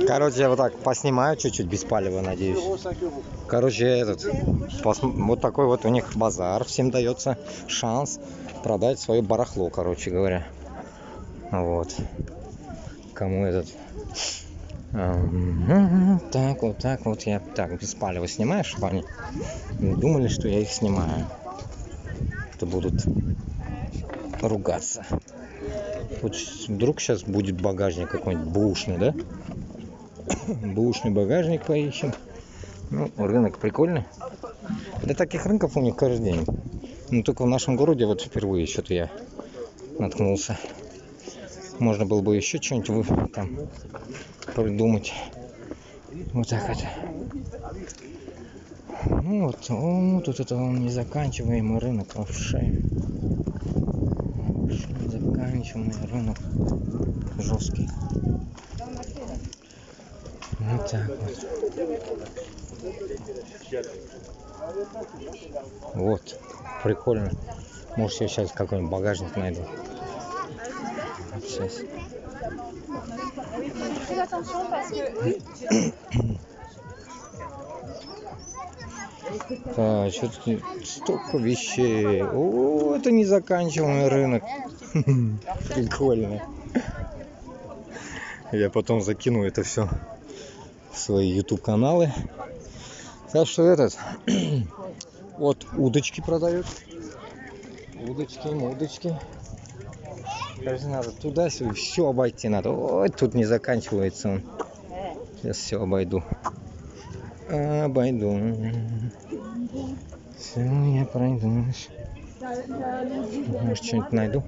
Короче, я вот так поснимаю чуть-чуть без палева, надеюсь. Короче, вот такой вот у них базар. Всем дается шанс продать свое барахло, короче говоря. Вот. Кому этот... Так вот я так без палева снимаю, чтобы они не думали, что я их снимаю. То будут ругаться. Вот вдруг сейчас будет багажник какой-нибудь бэушный, да? Бэушный багажник поищем. Ну, рынок прикольный. Для таких рынков у них каждый день. Но только в нашем городе вот впервые что-то я наткнулся. Можно было бы еще что-нибудь там придумать. Вот так вот. Ну вот, тут это незаканчиваемый рынок вообще. Незаканчиваемый рынок. Жесткий. Вот так вот. Вот, прикольно. Может, я сейчас какой-нибудь багажник найду. Сейчас. Так, что-то столько вещей. О, это незаканчиваемый рынок. Прикольно. Я потом закину это все в свои YouTube каналы. Так что вот удочки продают. Удочки. Кажется, надо туда-сюда, все обойти надо. Ой, тут не заканчивается он. Сейчас все обойду. Все, я пройду. Может, что-нибудь найду.